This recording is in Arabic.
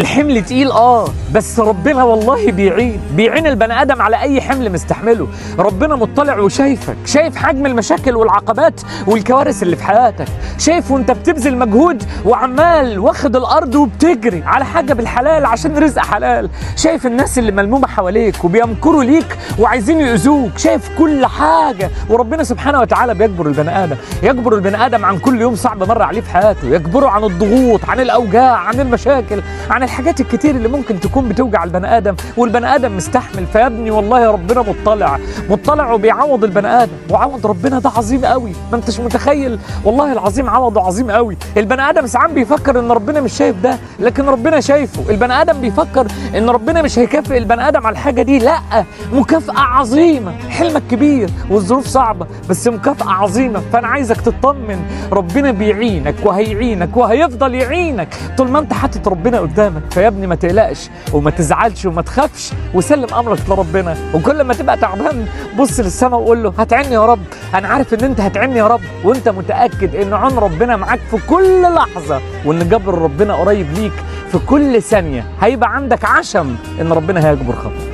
الحمل تقيل بس ربنا والله بيعين البني ادم على اي حمل مستحمله. ربنا مطلع وشايفك، شايف حجم المشاكل والعقبات والكوارث اللي في حياتك، شايف وانت بتبذل مجهود وعمال واخد الارض وبتجري على حاجه بالحلال عشان رزق حلال، شايف الناس اللي ملمومه حواليك وبيمكروا ليك وعايزين يؤذوك، شايف كل حاجه. وربنا سبحانه وتعالى بيجبر البني ادم، يجبر البني ادم عن كل يوم صعب مر عليه في حياته، يجبره عن الضغوط، عن الاوجاع، عن المشاكل، عن الحاجات الكتير اللي ممكن تكون بتوجع البني ادم، والبني ادم مستحمل. فيا ابني والله ربنا مطلع وبيعوض البني ادم، وعوض ربنا ده عظيم قوي، ما انتش متخيل. والله العظيم عوضه عظيم قوي. البني ادم ساعات بيفكر ان ربنا مش شايف ده، لكن ربنا شايفه. البني ادم بيفكر ان ربنا مش هيكافئ البني ادم على الحاجه دي، لا، مكافاه عظيمه. حلمك كبير والظروف صعبه بس مكافاه عظيمه. فانا عايزك تطمن، ربنا بيعينك وهيعينك وهيفضل يعينك طول ما انت حاطط ربنا قدامك. فيا ابني ما تقلقش وما تزعلش وما تخافش، وسلم امرك لربنا. وكل ما تبقى تعبان بص للسماء وقول له هتعني يا رب. انا عارف ان انت هتعني يا رب، وانت متاكد ان عون ربنا معاك في كل لحظه، وان جبر ربنا قريب ليك في كل ثانيه. هيبقى عندك عشم ان ربنا هيجبر خطأك.